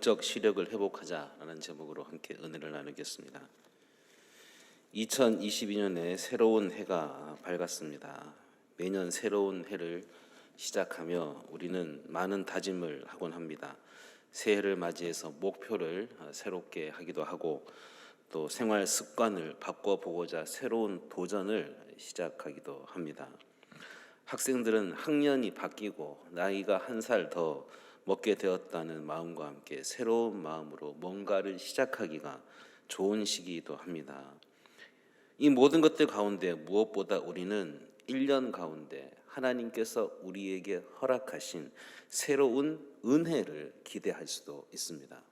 영적 시력을 회복하자라는 제목으로 함께 은혜를 나누겠습니다. 2022년에 새로운 해가 밝았습니다. 매년 새로운 해를 시작하며 우리는 많은 다짐을 하곤 합니다. 새해를 맞이해서 목표를 새롭게 하기도 하고 또 생활 습관을 바꿔보고자 새로운 도전을 시작하기도 합니다. 학생들은 학년이 바뀌고 나이가 한 살 더 먹게 되었다는 마음과 함께 새로운 마음으로 뭔가를 시작하기가 좋은 시기이기도 합니다. 이 모든 것들 가운데 무엇보다 우리는 1년 가운데 하나님께서 우리에게 허락하신 새로운 은혜를 기대할 수도 있습니다.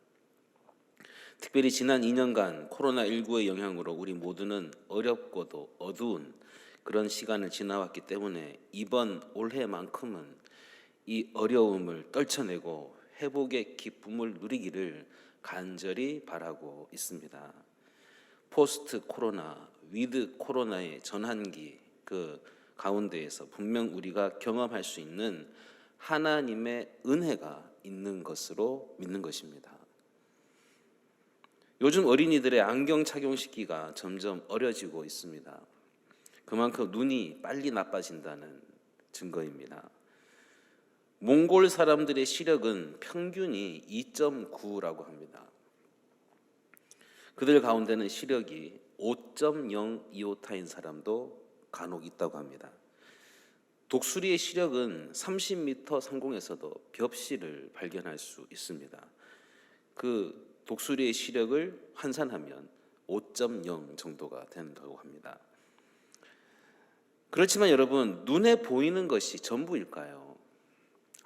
특별히 지난 2년간 코로나19의 영향으로 우리 모두는 어렵고도 어두운 그런 시간을 지나왔기 때문에 이번 올해만큼은 이 어려움을 떨쳐내고 회복의 기쁨을 누리기를 간절히 바라고 있습니다. 포스트 코로나, 위드 코로나의 전환기 그 가운데에서 분명 우리가 경험할 수 있는 하나님의 은혜가 있는 것으로 믿는 것입니다. 요즘 어린이들의 안경 착용 시기가 점점 어려지고 있습니다. 그만큼 눈이 빨리 나빠진다는 증거입니다. 몽골 사람들의 시력은 평균이 2.9라고 합니다. 그들 가운데는 시력이 5.0이오타인 사람도 간혹 있다고 합니다. 독수리의 시력은 30m 상공에서도 벽실을 발견할 수 있습니다. 그 독수리의 시력을 환산하면 5.0 정도가 된다고 합니다. 그렇지만 여러분, 눈에 보이는 것이 전부일까요?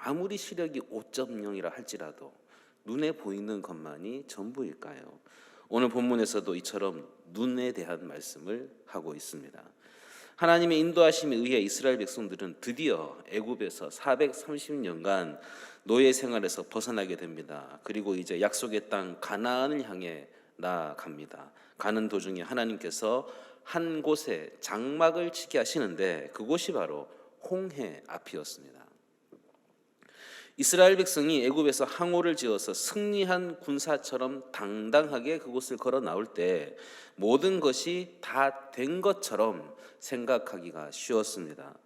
아무리 시력이 5.0이라 할지라도 눈에 보이는 것만이 전부일까요? 오늘 본문에서도 이처럼 눈에 대한 말씀을 하고 있습니다. 하나님의 인도하심에 의해 이스라엘 백성들은 드디어 애굽에서 430년간 노예 생활에서 벗어나게 됩니다. 그리고 이제 약속의 땅 가나안을 향해 나아갑니다. 가는 도중에 하나님께서 한 곳에 장막을 치게 하시는데 그곳이 바로 홍해 앞이었습니다. 이스라엘 백성이 애굽에서 항오를 지어서 승리한 군사처럼 당당하게 그곳을 걸어 나올 때 모든 것이 다 된 것처럼 생각하기가 쉬웠습니다.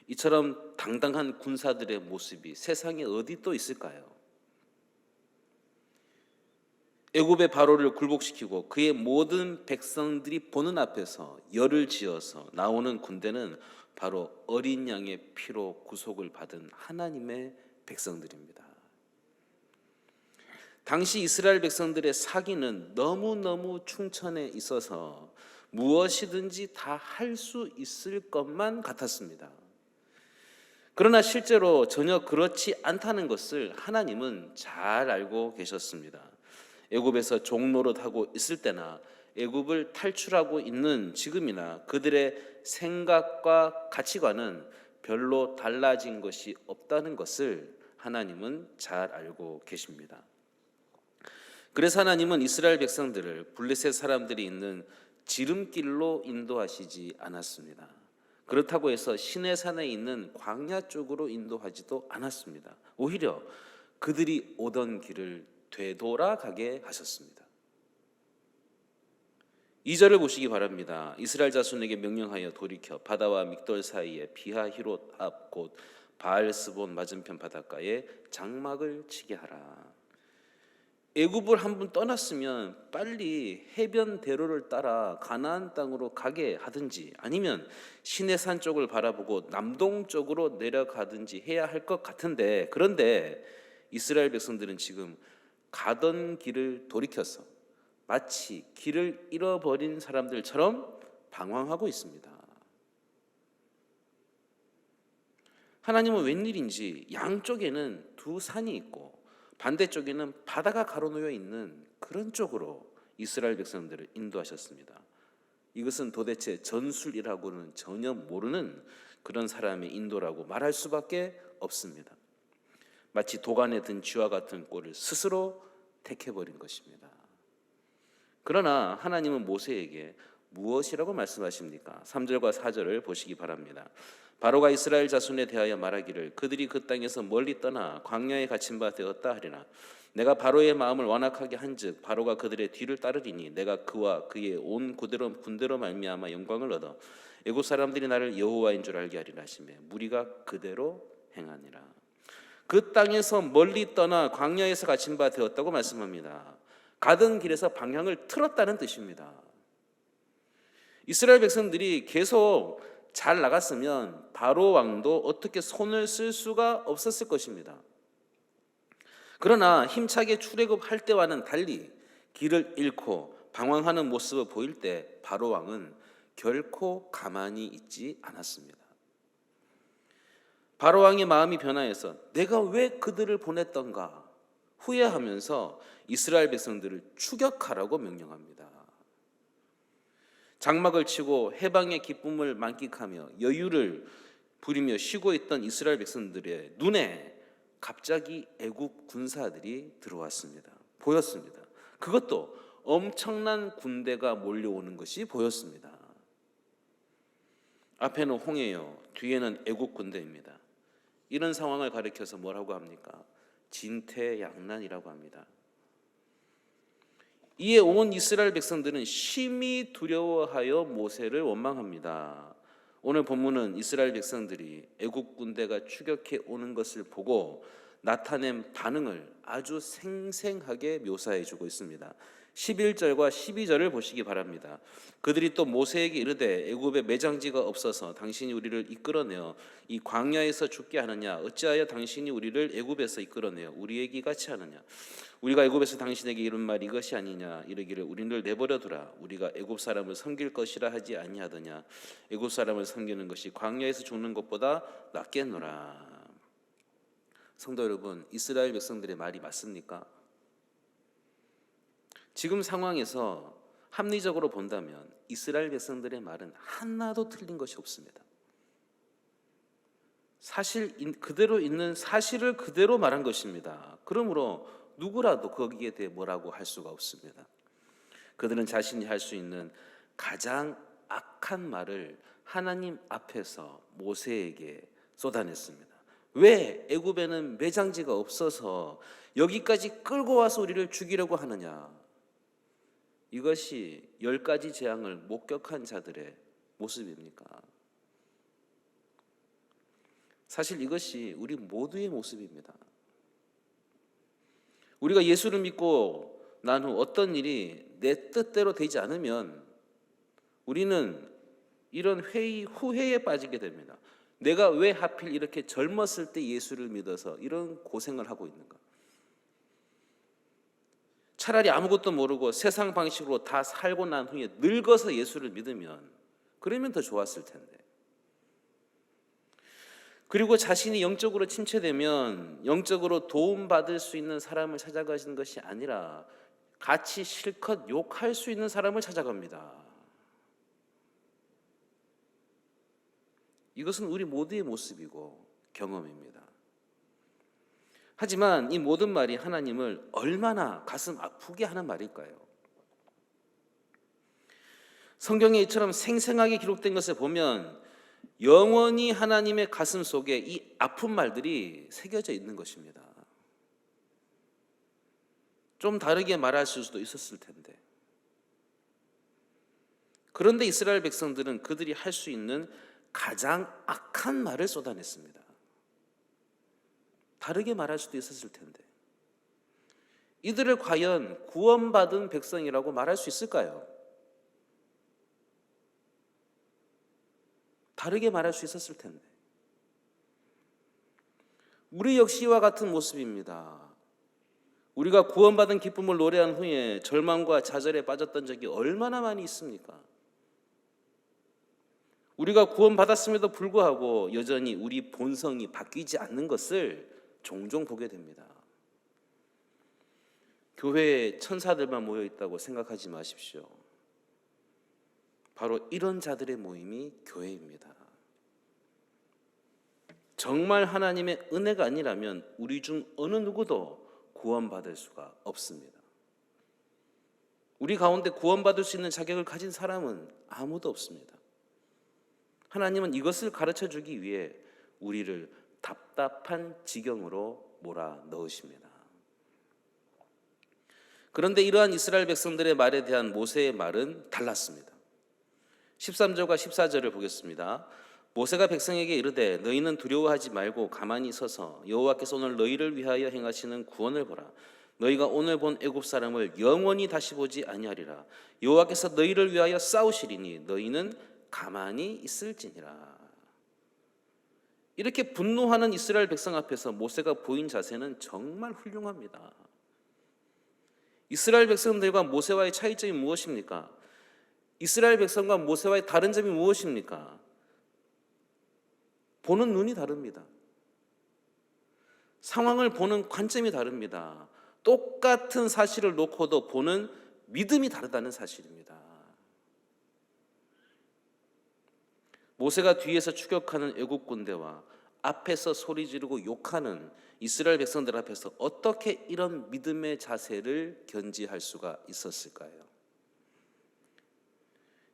이처럼 당당한 군사들의 모습이 세상에 어디 또 있을까요? 애굽의 바로를 굴복시키고 그의 모든 백성들이 보는 앞에서 열을 지어서 나오는 군대는 바로 어린 양의 피로 구속을 받은 하나님의 백성들입니다. 당시 이스라엘 백성들의 사기는 너무너무 충천에 있어서 무엇이든지 다 할 수 있을 것만 같았습니다. 그러나 실제로 전혀 그렇지 않다는 것을 하나님은 잘 알고 계셨습니다. 애굽에서 종노릇하고 있을 때나 애굽을 탈출하고 있는 지금이나 그들의 생각과 가치관은 별로 달라진 것이 없다는 것을 하나님은 잘 알고 계십니다. 그래서 하나님은 이스라엘 백성들을 블레셋 사람들이 있는 지름길로 인도하시지 않았습니다. 그렇다고 해서 시내산에 있는 광야 쪽으로 인도하지도 않았습니다. 오히려 그들이 오던 길을 되돌아가게 하셨습니다. 2절을 보시기 바랍니다. 이스라엘 자손에게 명령하여 돌이켜 바다와 믹돌 사이에 비하히롯 앞 곧 바알스본 맞은편 바닷가에 장막을 치게 하라. 애굽을 한번 떠났으면 빨리 해변 대로를 따라 가나안 땅으로 가게 하든지 아니면 시내산 쪽을 바라보고 남동쪽으로 내려가든지 해야 할 것 같은데, 그런데 이스라엘 백성들은 지금 가던 길을 돌이켜서 마치 길을 잃어버린 사람들처럼 방황하고 있습니다. 하나님은 웬일인지 양쪽에는 두 산이 있고 반대쪽에는 바다가 가로놓여 있는 그런 쪽으로 이스라엘 백성들을 인도하셨습니다. 이것은 도대체 전술이라고는 전혀 모르는 그런 사람의 인도라고 말할 수밖에 없습니다. 마치 도간에 든 쥐와 같은 꼴을 스스로 택해버린 것입니다. 그러나 하나님은 모세에게 무엇이라고 말씀하십니까? 3절과 4절을 보시기 바랍니다. 바로가 이스라엘 자손에 대하여 말하기를 그들이 그 땅에서 멀리 떠나 광야에 갇힌 바 되었다 하리라. 내가 바로의 마음을 완악하게 한즉 바로가 그들의 뒤를 따르리니 내가 그와 그의 온 군대로 말미암아 영광을 얻어 애굽 사람들이 나를 여호와인 줄 알게 하리라 하시며 무리가 그대로 행하니라. 그 땅에서 멀리 떠나 광야에서 갇힌 바 되었다고 말씀합니다. 가던 길에서 방향을 틀었다는 뜻입니다. 이스라엘 백성들이 계속 잘 나갔으면 바로 왕도 어떻게 손을 쓸 수가 없었을 것입니다. 그러나 힘차게 출애굽할 때와는 달리 길을 잃고 방황하는 모습을 보일 때 바로 왕은 결코 가만히 있지 않았습니다. 바로 왕의 마음이 변화해서 내가 왜 그들을 보냈던가 후회하면서 이스라엘 백성들을 추격하라고 명령합니다. 장막을 치고 해방의 기쁨을 만끽하며 여유를 부리며 쉬고 있던 이스라엘 백성들의 눈에 갑자기 애굽 군사들이 들어왔습니다. 보였습니다. 그것도 엄청난 군대가 몰려오는 것이 보였습니다. 앞에는 홍해요, 뒤에는 애굽 군대입니다. 이런 상황을 가리켜서 뭐라고 합니까? 진퇴양난이라고 합니다. 이에 온 이스라엘 백성들은 심히 두려워하여 모세를 원망합니다. 오늘 본문은 이스라엘 백성들이 애굽 군대가 추격해 오는 것을 보고 나타낸 반응을 아주 생생하게 묘사해 주고 있습니다. 11절과 12절을 보시기 바랍니다. 그들이 또 모세에게 이르되 애굽에 매장지가 없어서 당신이 우리를 이끌어내어 이 광야에서 죽게 하느냐 어찌하여 당신이 우리를 애굽에서 이끌어내어 우리에게 같이 하느냐 우리가 애굽에서 당신에게 이른 말 이것이 아니냐 이르기를 우리를 내버려 두라 우리가 애굽 사람을 섬길 것이라 하지 아니하더냐 애굽 사람을 섬기는 것이 광야에서 죽는 것보다 낫겠노라. 성도 여러분, 이스라엘 백성들의 말이 맞습니까? 지금 상황에서 합리적으로 본다면 이스라엘 백성들의 말은 하나도 틀린 것이 없습니다. 사실 그대로 있는 사실을 그대로 말한 것입니다. 그러므로 누구라도 거기에 대해 뭐라고 할 수가 없습니다. 그들은 자신이 할 수 있는 가장 악한 말을 하나님 앞에서 모세에게 쏟아냈습니다. 왜 애굽에는 매장지가 없어서 여기까지 끌고 와서 우리를 죽이려고 하느냐? 이것이 10가지 재앙을 목격한 자들의 모습입니까? 사실 이것이 우리 모두의 모습입니다. 우리가 예수를 믿고 난 후 어떤 일이 내 뜻대로 되지 않으면 우리는 이런 후회에 빠지게 됩니다. 내가 왜 하필 이렇게 젊었을 때 예수를 믿어서 이런 고생을 하고 있는가? 차라리 아무것도 모르고 세상 방식으로 다 살고 난 후에 늙어서 예수를 믿으면 그러면 더 좋았을 텐데. 그리고 자신이 영적으로 침체되면 영적으로 도움받을 수 있는 사람을 찾아가시는 것이 아니라 같이 실컷 욕할 수 있는 사람을 찾아갑니다. 이것은 우리 모두의 모습이고 경험입니다. 하지만 이 모든 말이 하나님을 얼마나 가슴 아프게 하는 말일까요? 성경에 이처럼 생생하게 기록된 것을 보면 영원히 하나님의 가슴 속에 이 아픈 말들이 새겨져 있는 것입니다. 좀 다르게 말할 수도 있었을 텐데. 그런데 이스라엘 백성들은 그들이 할 수 있는 가장 악한 말을 쏟아냈습니다. 다르게 말할 수도 있었을 텐데. 이들을 과연 구원받은 백성이라고 말할 수 있을까요? 다르게 말할 수 있었을 텐데. 우리 역시와 같은 모습입니다. 우리가 구원받은 기쁨을 노래한 후에 절망과 좌절에 빠졌던 적이 얼마나 많이 있습니까? 우리가 구원받았음에도 불구하고 여전히 우리 본성이 바뀌지 않는 것을 종종 보게 됩니다. 교회에 천사들만 모여 있다고 생각하지 마십시오. 바로 이런 자들의 모임이 교회입니다. 정말 하나님의 은혜가 아니라면 우리 중 어느 누구도 구원받을 수가 없습니다. 우리 가운데 구원받을 수 있는 자격을 가진 사람은 아무도 없습니다. 하나님은 이것을 가르쳐 주기 위해 우리를 답답한 지경으로 몰아 넣으십니다. 그런데 이러한 이스라엘 백성들의 말에 대한 모세의 말은 달랐습니다. 13절과 14절을 보겠습니다. 모세가 백성에게 이르되 너희는 두려워하지 말고 가만히 서서 여호와께서 오늘 너희를 위하여 행하시는 구원을 보라. 너희가 오늘 본 애굽 사람을 영원히 다시 보지 아니하리라. 여호와께서 너희를 위하여 싸우시리니 너희는 가만히 있을지니라. 이렇게 분노하는 이스라엘 백성 앞에서 모세가 보인 자세는 정말 훌륭합니다. 이스라엘 백성들과 모세와의 차이점이 무엇입니까? 이스라엘 백성과 모세와의 다른 점이 무엇입니까? 보는 눈이 다릅니다. 상황을 보는 관점이 다릅니다. 똑같은 사실을 놓고도 보는 믿음이 다르다는 사실입니다. 모세가 뒤에서 추격하는 애국 군대와 앞에서 소리 지르고 욕하는 이스라엘 백성들 앞에서 어떻게 이런 믿음의 자세를 견지할 수가 있었을까요?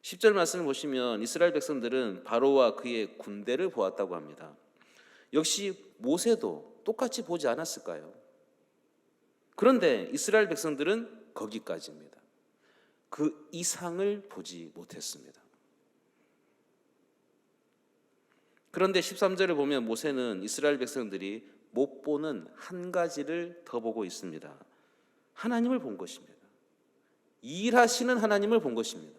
10절 말씀을 보시면 이스라엘 백성들은 바로와 그의 군대를 보았다고 합니다. 역시 모세도 똑같이 보지 않았을까요? 그런데 이스라엘 백성들은 거기까지입니다. 그 이상을 보지 못했습니다. 그런데 13절을 보면 모세는 이스라엘 백성들이 못 보는 한 가지를 더 보고 있습니다. 하나님을 본 것입니다. 일하시는 하나님을 본 것입니다.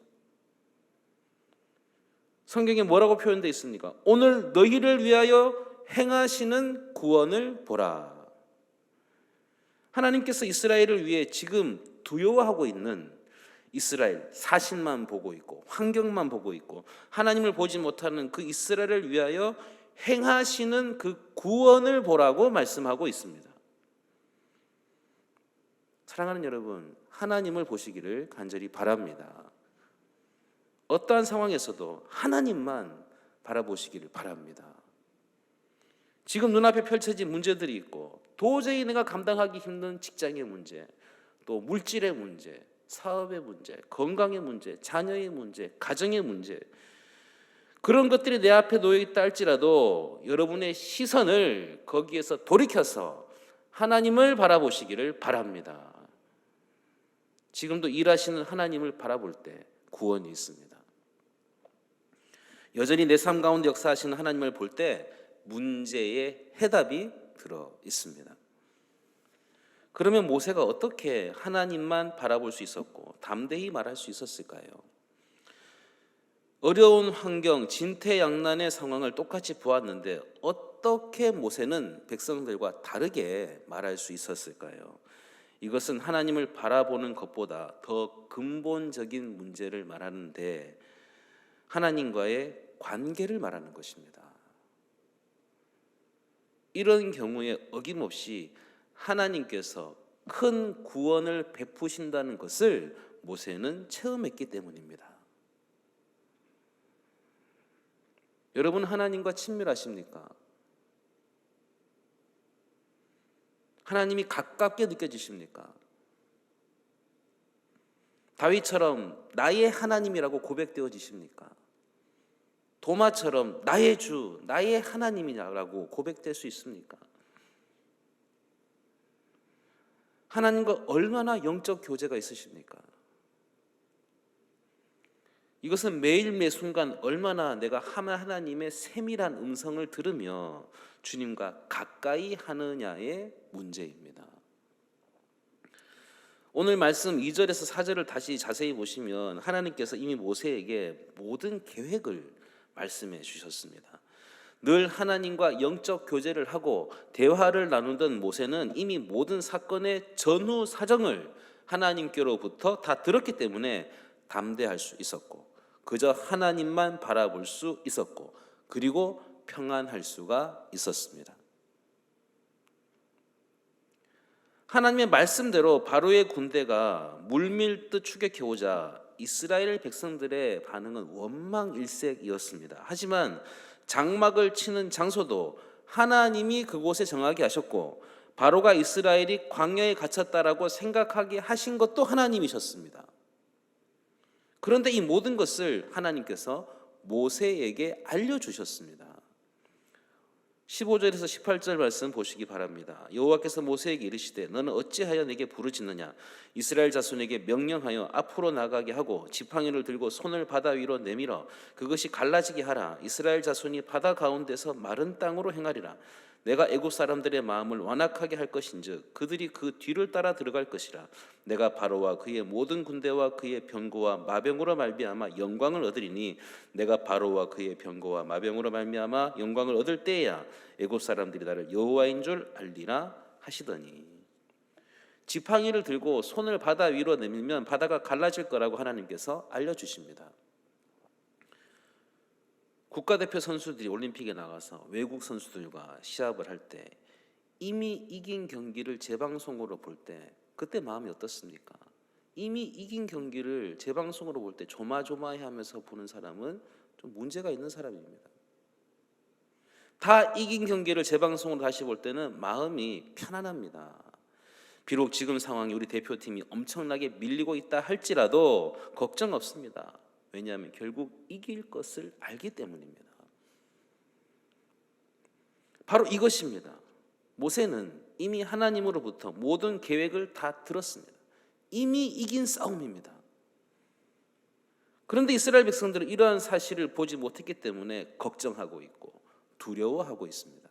성경에 뭐라고 표현되어 있습니까? 오늘 너희를 위하여 행하시는 구원을 보라. 하나님께서 이스라엘을 위해 지금 두려워하고 있는 이스라엘 사신만 보고 있고 환경만 보고 있고 하나님을 보지 못하는 그 이스라엘을 위하여 행하시는 그 구원을 보라고 말씀하고 있습니다. 사랑하는 여러분, 하나님을 보시기를 간절히 바랍니다. 어떠한 상황에서도 하나님만 바라보시기를 바랍니다. 지금 눈앞에 펼쳐진 문제들이 있고 도저히 내가 감당하기 힘든 직장의 문제, 또 물질의 문제, 사업의 문제, 건강의 문제, 자녀의 문제, 가정의 문제, 그런 것들이 내 앞에 놓여 있다 할지라도 여러분의 시선을 거기에서 돌이켜서 하나님을 바라보시기를 바랍니다. 지금도 일하시는 하나님을 바라볼 때 구원이 있습니다. 여전히 내 삶 가운데 역사하시는 하나님을 볼 때 문제의 해답이 들어 있습니다. 그러면 모세가 어떻게 하나님만 바라볼 수 있었고 담대히 말할 수 있었을까요? 어려운 환경, 진퇴양난의 상황을 똑같이 보았는데 어떻게 모세는 백성들과 다르게 말할 수 있었을까요? 이것은 하나님을 바라보는 것보다 더 근본적인 문제를 말하는데 하나님과의 관계를 말하는 것입니다. 이런 경우에 어김없이 하나님께서 큰 구원을 베푸신다는 것을 모세는 체험했기 때문입니다. 여러분, 하나님과 친밀하십니까? 하나님이 가깝게 느껴지십니까? 다윗처럼 나의 하나님이라고 고백되어지십니까? 도마처럼 나의 주, 나의 하나님이라고 고백될 수 있습니까? 하나님과 얼마나 영적 교제가 있으십니까? 이것은 매일 매 순간 얼마나 내가 하나님의 세밀한 음성을 들으며 주님과 가까이 하느냐의 문제입니다. 오늘 말씀 2절에서 4절을 다시 자세히 보시면 하나님께서 이미 모세에게 모든 계획을 말씀해 주셨습니다. 늘 하나님과 영적 교제를 하고 대화를 나누던 모세는 이미 모든 사건의 전후 사정을 하나님께로부터 다 들었기 때문에 담대할 수 있었고 그저 하나님만 바라볼 수 있었고 그리고 평안할 수가 있었습니다. 하나님의 말씀대로 바로의 군대가 물밀듯 추격해오자 이스라엘 백성들의 반응은 원망일색이었습니다. 하지만 장막을 치는 장소도 하나님이 그곳에 정하게 하셨고 바로가 이스라엘이 광야에 갇혔다라고 생각하게 하신 것도 하나님이셨습니다. 그런데 이 모든 것을 하나님께서 모세에게 알려주셨습니다. 15절에서 18절 말씀 보시기 바랍니다. 여호와께서 모세에게 이르시되 너는 어찌하여 내게 부르짖느냐. 이스라엘 자손에게 명령하여 앞으로 나가게 하고 지팡이를 들고 손을 바다 위로 내밀어 그것이 갈라지게 하라. 이스라엘 자손이 바다 가운데서 마른 땅으로 행하리라. 내가 애굽 사람들의 마음을 완악하게 할 것인즉 그들이 그 뒤를 따라 들어갈 것이라. 내가 바로와 그의 모든 군대와 그의 병거와 마병으로 말미암아 영광을 얻으리니 내가 바로와 그의 병거와 마병으로 말미암아 영광을 얻을 때에야 애굽 사람들이 나를 여호와인 줄 알리라 하시더니, 지팡이를 들고 손을 바다 위로 내밀면 바다가 갈라질 거라고 하나님께서 알려주십니다. 국가대표 선수들이 올림픽에 나가서 외국 선수들과 시합을 할 때 이미 이긴 경기를 재방송으로 볼 때 그때 마음이 어떻습니까? 이미 이긴 경기를 재방송으로 볼 때 조마조마해하면서 보는 사람은 좀 문제가 있는 사람입니다. 다 이긴 경기를 재방송으로 다시 볼 때는 마음이 편안합니다. 비록 지금 상황이 우리 대표팀이 엄청나게 밀리고 있다 할지라도 걱정 없습니다. 왜냐하면 결국 이길 것을 알기 때문입니다. 바로 이것입니다. 모세는 이미 하나님으로부터 모든 계획을 다 들었습니다. 이미 이긴 싸움입니다. 그런데 이스라엘 백성들은 이러한 사실을 보지 못했기 때문에 걱정하고 있고 두려워하고 있습니다.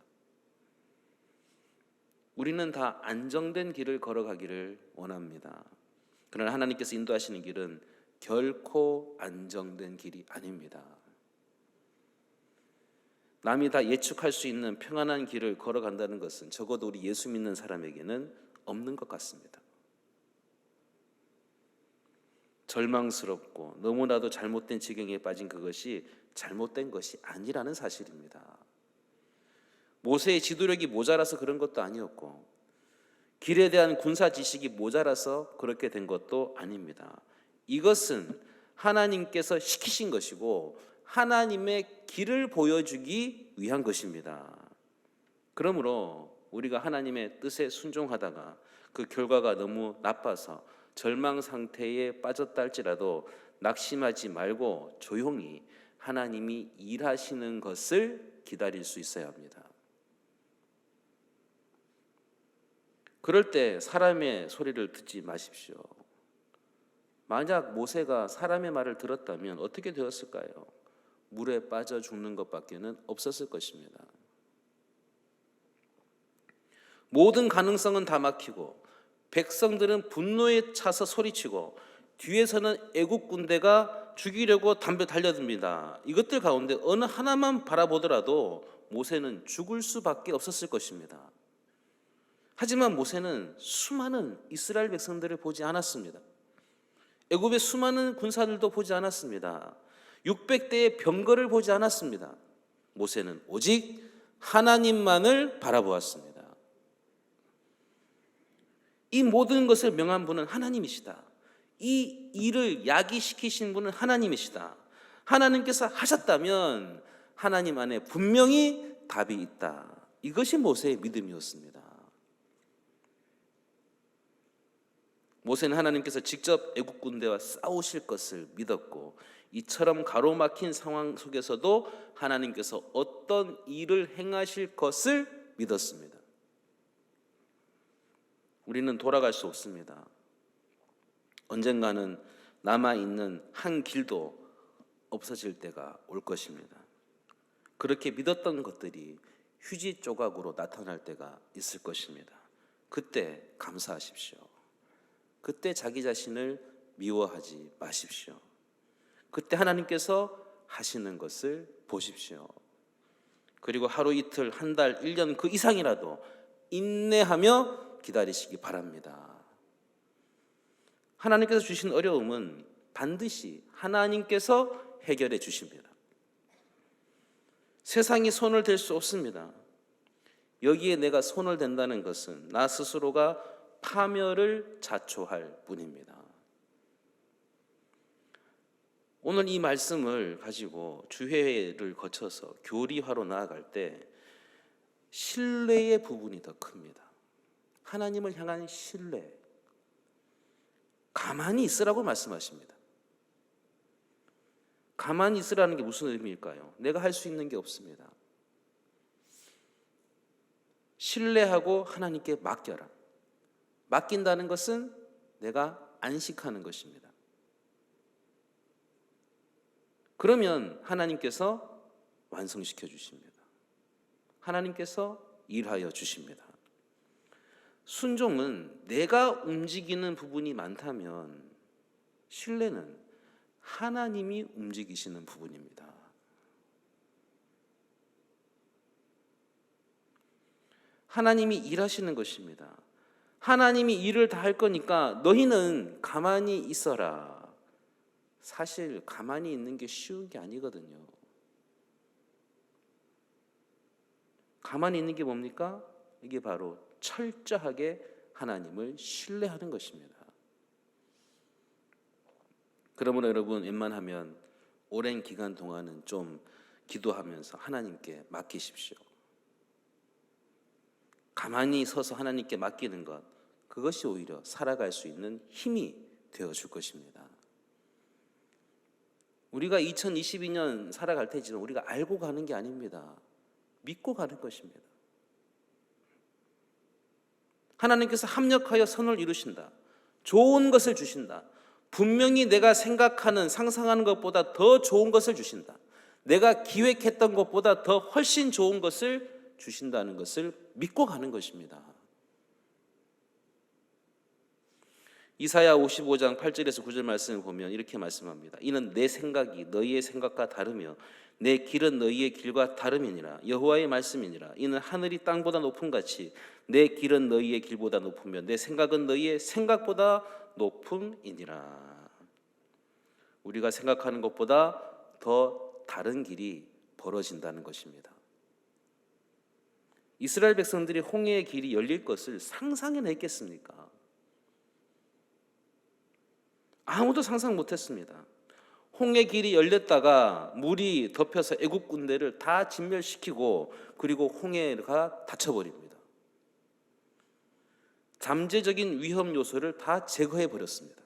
우리는 다 안정된 길을 걸어가기를 원합니다. 그러나 하나님께서 인도하시는 길은 결코 안정된 길이 아닙니다. 남이 다 예측할 수 있는 평안한 길을 걸어간다는 것은 적어도 우리 예수 믿는 사람에게는 없는 것 같습니다. 절망스럽고 너무나도 잘못된 지경에 빠진 그것이 잘못된 것이 아니라는 사실입니다. 모세의 지도력이 모자라서 그런 것도 아니었고 길에 대한 군사 지식이 모자라서 그렇게 된 것도 아닙니다. 이것은 하나님께서 시키신 것이고 하나님의 길을 보여주기 위한 것입니다. 그러므로 우리가 하나님의 뜻에 순종하다가 그 결과가 너무 나빠서 절망 상태에 빠졌다 할지라도 낙심하지 말고 조용히 하나님이 일하시는 것을 기다릴 수 있어야 합니다. 그럴 때 사람의 소리를 듣지 마십시오. 만약 모세가 사람의 말을 들었다면 어떻게 되었을까요? 물에 빠져 죽는 것밖에는 없었을 것입니다. 모든 가능성은 다 막히고 백성들은 분노에 차서 소리치고 뒤에서는 애국 군대가 죽이려고 담배 달려듭니다. 이것들 가운데 어느 하나만 바라보더라도 모세는 죽을 수밖에 없었을 것입니다. 하지만 모세는 수많은 이스라엘 백성들을 보지 않았습니다. 애굽의 수많은 군사들도 보지 않았습니다. 600대의 병거를 보지 않았습니다. 모세는 오직 하나님만을 바라보았습니다. 이 모든 것을 명한 분은 하나님이시다. 이 일을 야기시키신 분은 하나님이시다. 하나님께서 하셨다면 하나님 안에 분명히 답이 있다. 이것이 모세의 믿음이었습니다. 모세는 하나님께서 직접 애국 군대와 싸우실 것을 믿었고 이처럼 가로막힌 상황 속에서도 하나님께서 어떤 일을 행하실 것을 믿었습니다. 우리는 돌아갈 수 없습니다. 언젠가는 남아있는 한 길도 없어질 때가 올 것입니다. 그렇게 믿었던 것들이 휴지 조각으로 나타날 때가 있을 것입니다. 그때 감사하십시오. 그때 자기 자신을 미워하지 마십시오. 그때 하나님께서 하시는 것을 보십시오. 그리고 하루 이틀, 한 달, 1년 그 이상이라도 인내하며 기다리시기 바랍니다. 하나님께서 주신 어려움은 반드시 하나님께서 해결해 주십니다. 세상이 손을 댈 수 없습니다. 여기에 내가 손을 댄다는 것은 나 스스로가 파멸을 자초할 뿐입니다. 오늘 이 말씀을 가지고 주회를 거쳐서 교리화로 나아갈 때 신뢰의 부분이 더 큽니다. 하나님을 향한 신뢰. 가만히 있으라고 말씀하십니다. 가만히 있으라는 게 무슨 의미일까요? 내가 할 수 있는 게 없습니다. 신뢰하고 하나님께 맡겨라. 맡긴다는 것은 내가 안식하는 것입니다. 그러면 하나님께서 완성시켜 주십니다. 하나님께서 일하여 주십니다. 순종은 내가 움직이는 부분이 많다면 신뢰는 하나님이 움직이시는 부분입니다. 하나님이 일하시는 것입니다. 하나님이 일을 다 할 거니까 너희는 가만히 있어라. 사실 가만히 있는 게 쉬운 게 아니거든요. 가만히 있는 게 뭡니까? 이게 바로 철저하게 하나님을 신뢰하는 것입니다. 그러므로 여러분 웬만하면 오랜 기간 동안은 좀 기도하면서 하나님께 맡기십시오. 가만히 서서 하나님께 맡기는 것, 그것이 오히려 살아갈 수 있는 힘이 되어줄 것입니다. 우리가 2022년 살아갈 때지만 우리가 알고 가는 게 아닙니다. 믿고 가는 것입니다. 하나님께서 합력하여 선을 이루신다. 좋은 것을 주신다. 분명히 내가 생각하는 상상하는 것보다 더 좋은 것을 주신다. 내가 기획했던 것보다 더 훨씬 좋은 것을 주신다는 것을 믿고 가는 것입니다. 이사야 55장 8절에서 9절 말씀을 보면 이렇게 말씀합니다. 이는 내 생각이 너희의 생각과 다르며 내 길은 너희의 길과 다름이니라. 여호와의 말씀이니라. 이는 하늘이 땅보다 높음같이 내 길은 너희의 길보다 높으며 내 생각은 너희의 생각보다 높음이니라. 우리가 생각하는 것보다 더 다른 길이 벌어진다는 것입니다. 이스라엘 백성들이 홍해의 길이 열릴 것을 상상해나 했겠습니까? 아무도 상상 못했습니다. 홍해 길이 열렸다가 물이 덮여서 애국 군대를 다 진멸시키고 그리고 홍해가 닫혀버립니다. 잠재적인 위험 요소를 다 제거해 버렸습니다.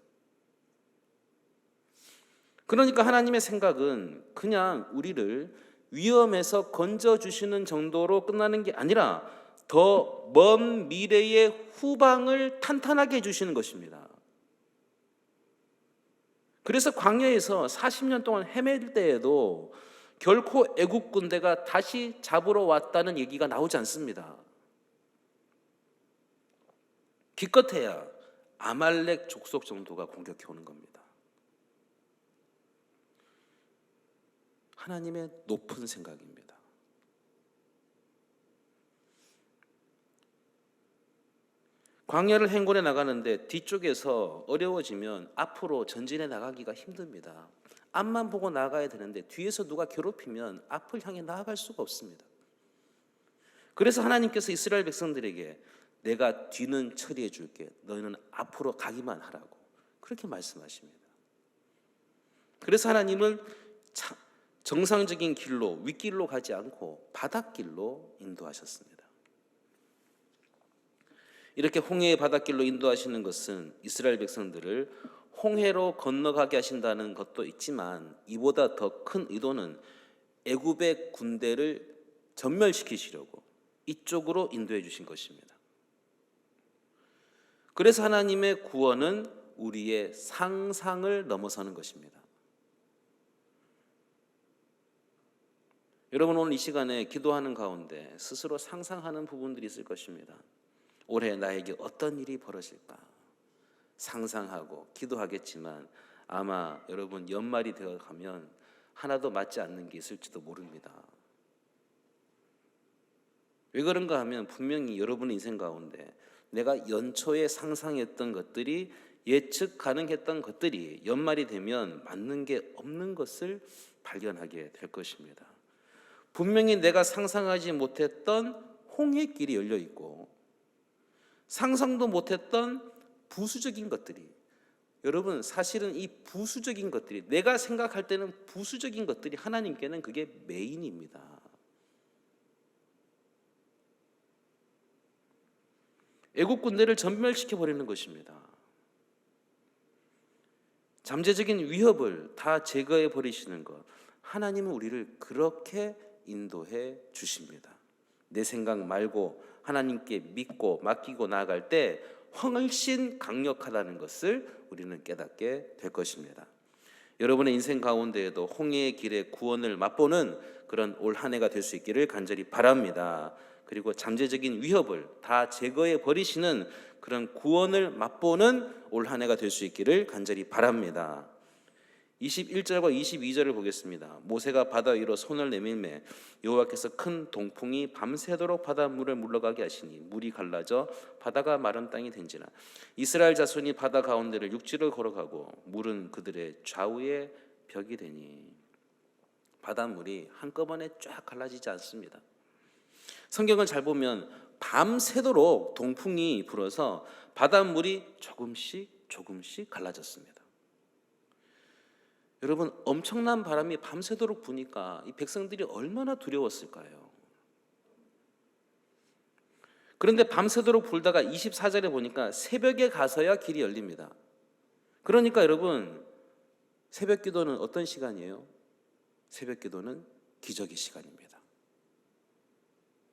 그러니까 하나님의 생각은 그냥 우리를 위험에서 건져주시는 정도로 끝나는 게 아니라 더 먼 미래의 후방을 탄탄하게 해주시는 것입니다. 그래서 광야에서 40년 동안 헤맬 때에도 결코 애국 군대가 다시 잡으러 왔다는 얘기가 나오지 않습니다. 기껏해야 아말렉 족속 정도가 공격해 오는 겁니다. 하나님의 높은 생각입니다. 광야를 행군해 나가는데 뒤쪽에서 어려워지면 앞으로 전진해 나가기가 힘듭니다. 앞만 보고 나가야 되는데 뒤에서 누가 괴롭히면 앞을 향해 나아갈 수가 없습니다. 그래서 하나님께서 이스라엘 백성들에게 내가 뒤는 처리해 줄게. 너희는 앞으로 가기만 하라고 그렇게 말씀하십니다. 그래서 하나님은 정상적인 길로 윗길로 가지 않고 바닷길로 인도하셨습니다. 이렇게 홍해의 바닷길로 인도하시는 것은 이스라엘 백성들을 홍해로 건너가게 하신다는 것도 있지만 이보다 더 큰 의도는 애굽의 군대를 전멸시키시려고 이쪽으로 인도해 주신 것입니다. 그래서 하나님의 구원은 우리의 상상을 넘어서는 것입니다. 여러분 오늘 이 시간에 기도하는 가운데 스스로 상상하는 부분들이 있을 것입니다. 올해 나에게 어떤 일이 벌어질까 상상하고 기도하겠지만 아마 여러분 연말이 되어 가면 하나도 맞지 않는 게 있을지도 모릅니다. 왜 그런가 하면 분명히 여러분의 인생 가운데 내가 연초에 상상했던 것들이 예측 가능했던 것들이 연말이 되면 맞는 게 없는 것을 발견하게 될 것입니다. 분명히 내가 상상하지 못했던 홍해길이 열려 있고 상상도 못했던 부수적인 것들이 여러분 사실은 이 부수적인 것들이 내가 생각할 때는 부수적인 것들이 하나님께는 그게 메인입니다. 애국 군대를 전멸시켜 버리는 것입니다. 잠재적인 위협을 다 제거해 버리시는 것, 하나님은 우리를 그렇게 인도해 주십니다. 내 생각 말고 하나님께 믿고 맡기고 나아갈 때 훨씬 강력하다는 것을 우리는 깨닫게 될 것입니다. 여러분의 인생 가운데에도 홍해의 길에 구원을 맛보는 그런 올 한 해가 될 수 있기를 간절히 바랍니다. 그리고 잠재적인 위협을 다 제거해 버리시는 그런 구원을 맛보는 올 한 해가 될 수 있기를 간절히 바랍니다. 21절과 22절을 보겠습니다. 모세가 바다 위로 손을 내밀매 여호와께서 큰 동풍이 밤새도록 바닷물을 물러가게 하시니 물이 갈라져 바다가 마른 땅이 된지라. 이스라엘 자손이 바다 가운데를 육지를 걸어가고 물은 그들의 좌우에 벽이 되니. 바닷물이 한꺼번에 쫙 갈라지지 않습니다. 성경을 잘 보면 밤새도록 동풍이 불어서 바닷물이 조금씩 갈라졌습니다. 여러분, 엄청난 바람이 밤새도록 부니까 이 백성들이 얼마나 두려웠을까요? 그런데 밤새도록 불다가 24절에 보니까 새벽에 가서야 길이 열립니다. 그러니까 여러분, 새벽 기도는 어떤 시간이에요? 새벽 기도는 기적의 시간입니다.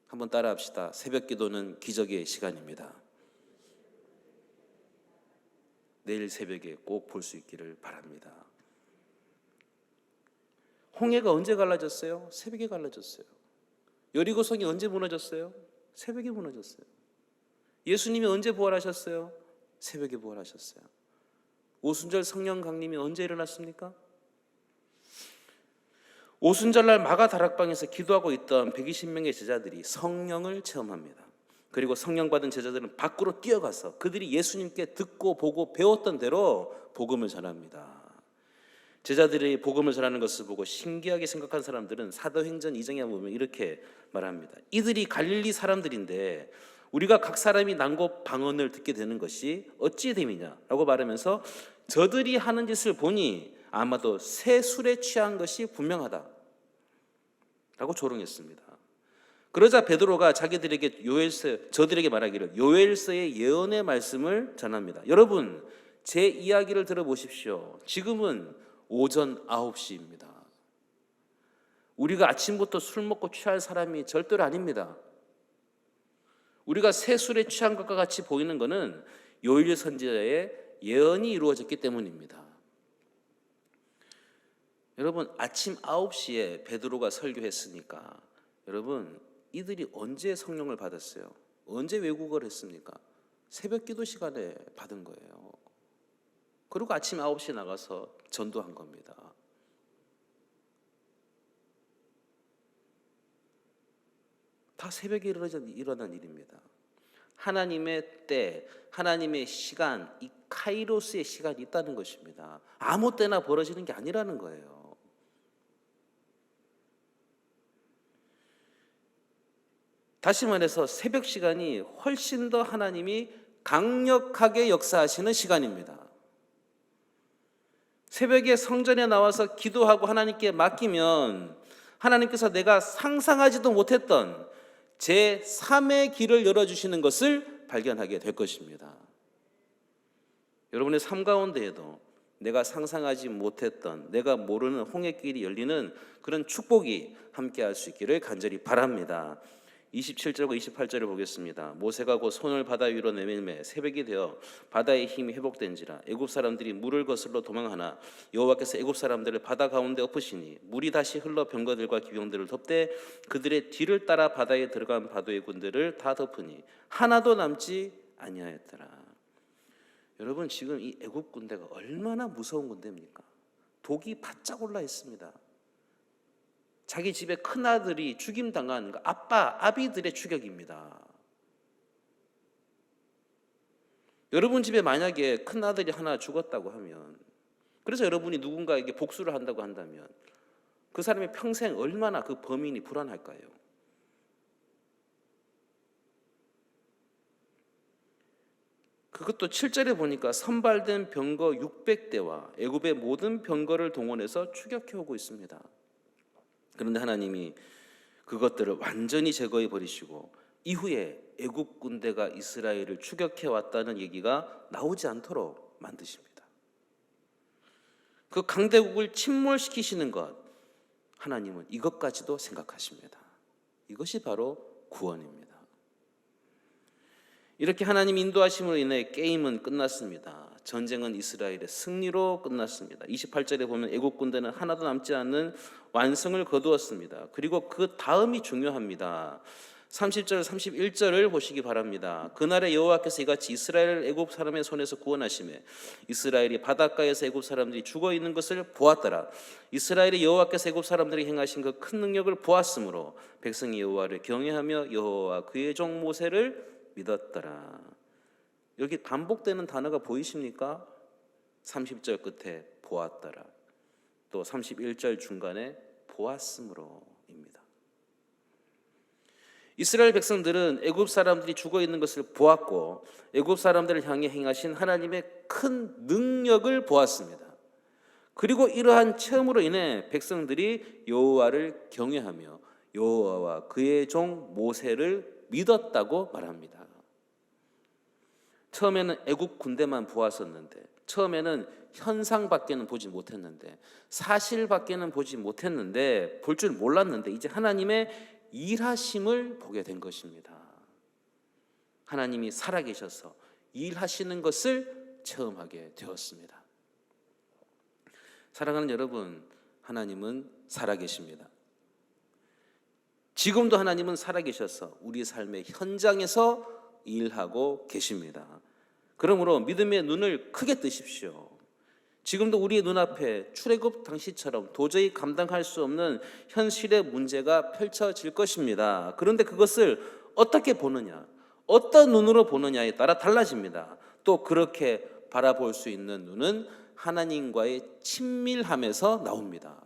한번 따라 합시다. 새벽 기도는 기적의 시간입니다. 내일 새벽에 꼭 볼 수 있기를 바랍니다. 홍해가 언제 갈라졌어요? 새벽에 갈라졌어요. 여리고성이 언제 무너졌어요? 새벽에 무너졌어요. 예수님이 언제 부활하셨어요? 새벽에 부활하셨어요. 오순절 성령 강림이 언제 일어났습니까? 오순절날 마가 다락방에서 기도하고 있던 120명의 제자들이 성령을 체험합니다. 그리고 성령 받은 제자들은 밖으로 뛰어가서 그들이 예수님께 듣고 보고 배웠던 대로 복음을 전합니다. 제자들이 복음을 전하는 것을 보고 신기하게 생각한 사람들은 사도행전 2장에 보면 이렇게 말합니다. 이들이 갈릴리 사람들인데 우리가 각 사람이 난곳 방언을 듣게 되는 것이 어찌 됨이냐라고 말하면서 저들이 하는 짓을 보니 아마도 새 술에 취한 것이 분명하다 라고 조롱했습니다. 그러자 베드로가 자기들에게 저들에게 말하기를 요엘서의 예언의 말씀을 전합니다. 여러분, 제 이야기를 들어보십시오. 지금은 오전 9시입니다. 우리가 아침부터 술 먹고 취할 사람이 절대로 아닙니다. 우리가 새 술에 취한 것과 같이 보이는 것은 요엘 선지자의 예언이 이루어졌기 때문입니다. 여러분, 아침 9시에 베드로가 설교했으니까 여러분, 이들이 언제 성령을 받았어요? 언제 외국어를 했습니까? 새벽 기도 시간에 받은 거예요. 그리고 아침 9시에 나가서 전도한 겁니다. 다 새벽에 일어난 일입니다. 하나님의 때, 하나님의 시간, 이 카이로스의 시간이 있다는 것입니다. 아무 때나 벌어지는 게 아니라는 거예요. 다시 말해서 새벽 시간이 훨씬 더 하나님이 강력하게 역사하시는 시간입니다. 새벽에 성전에 나와서 기도하고 하나님께 맡기면 하나님께서 내가 상상하지도 못했던 제3의 길을 열어주시는 것을 발견하게 될 것입니다. 여러분의 삶 가운데에도 내가 상상하지 못했던, 내가 모르는 홍해길이 열리는 그런 축복이 함께할 수 있기를 간절히 바랍니다. 27절과 28절을 보겠습니다. 모세가 곧 손을 바다 위로 내밀매 새벽이 되어 바다의 힘이 회복된지라. 애굽 사람들이 물을 거슬러 도망하나 여호와께서 애굽 사람들을 바다 가운데 엎으시니 물이 다시 흘러 병거들과 기병들을 덮되 그들의 뒤를 따라 바다에 들어간 바도의 군대를 다 덮으니 하나도 남지 아니하였더라. 여러분, 지금 이 애굽 군대가 얼마나 무서운 군대입니까? 독이 바짝 올라 있습니다. 자기 집에 큰아들이 죽임당한 아비들의 추격입니다. 여러분 집에 만약에 큰아들이 하나 죽었다고 하면, 그래서 여러분이 누군가에게 복수를 한다고 한다면 그 사람이 평생 얼마나 그 범인이 불안할까요? 그것도 7절에 보니까 선발된 병거 600대와 애굽의 모든 병거를 동원해서 추격해 오고 있습니다. 그런데 하나님이 그것들을 완전히 제거해 버리시고 이후에 애굽 군대가 이스라엘을 추격해 왔다는 얘기가 나오지 않도록 만드십니다. 그 강대국을 침몰시키시는 것, 하나님은 이것까지도 생각하십니다. 이것이 바로 구원입니다. 이렇게 하나님 인도하심으로 인해 게임은 끝났습니다. 전쟁은 이스라엘의 승리로 끝났습니다. 28절에 보면 애국 군대는 하나도 남지 않는 완성을 거두었습니다. 그리고 그 다음이 중요합니다. 30절 31절을 보시기 바랍니다. 그날에 여호와께서 이같이 이스라엘 애굽 사람의 손에서 구원하시매 이스라엘이 바닷가에서 애굽 사람들이 죽어 있는 것을 보았더라. 이스라엘이 여호와께서 애굽 사람들이 행하신 그 큰 능력을 보았으므로 백성이 여호와를 경외하며 여호와 그의 종 모세를 믿었더라. 여기 반복되는 단어가 보이십니까? 30절 끝에 보았더라. 또 31절 중간에 보았으므로입니다. 이스라엘 백성들은 애굽 사람들이 죽어 있는 것을 보았고 애굽 사람들을 향해 행하신 하나님의 큰 능력을 보았습니다. 그리고 이러한 체험으로 인해 백성들이 여호와를 경외하며 여호와와 그의 종 모세를 믿었다고 말합니다. 처음에는 애국 군대만 보았었는데, 처음에는 현상밖에는 보지 못했는데, 사실밖에는 보지 못했는데, 볼 줄 몰랐는데 이제 하나님의 일하심을 보게 된 것입니다. 하나님이 살아계셔서 일하시는 것을 체험하게 되었습니다. 사랑하는 여러분, 하나님은 살아계십니다. 지금도 하나님은 살아계셔서 우리 삶의 현장에서 일하고 계십니다. 그러므로 믿음의 눈을 크게 뜨십시오. 지금도 우리의 눈앞에 출애굽 당시처럼 도저히 감당할 수 없는 현실의 문제가 펼쳐질 것입니다. 그런데 그것을 어떻게 보느냐, 어떤 눈으로 보느냐에 따라 달라집니다. 또 그렇게 바라볼 수 있는 눈은 하나님과의 친밀함에서 나옵니다.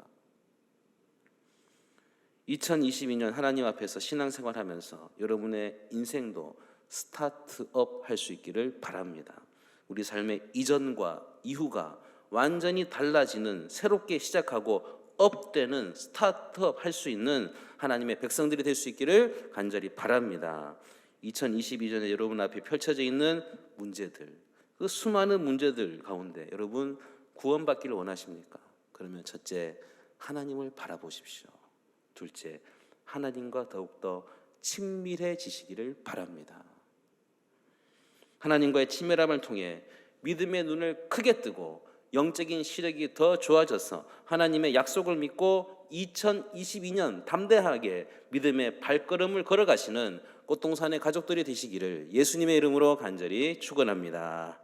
2022년 하나님 앞에서 신앙생활하면서 여러분의 인생도 스타트업 할 수 있기를 바랍니다. 우리 삶의 이전과 이후가 완전히 달라지는, 새롭게 시작하고 업되는 스타트업 할 수 있는 하나님의 백성들이 될 수 있기를 간절히 바랍니다. 2022년에 여러분 앞에 펼쳐져 있는 문제들, 그 수많은 문제들 가운데 여러분 구원받기를 원하십니까? 그러면 첫째, 하나님을 바라보십시오. 둘째, 하나님과 더욱더 친밀해지시기를 바랍니다. 하나님과의 친밀함을 통해 믿음의 눈을 크게 뜨고 영적인 시력이 더 좋아져서 하나님의 약속을 믿고 2022년 담대하게 믿음의 발걸음을 걸어가시는 꽃동산의 가족들이 되시기를 예수님의 이름으로 간절히 축원합니다.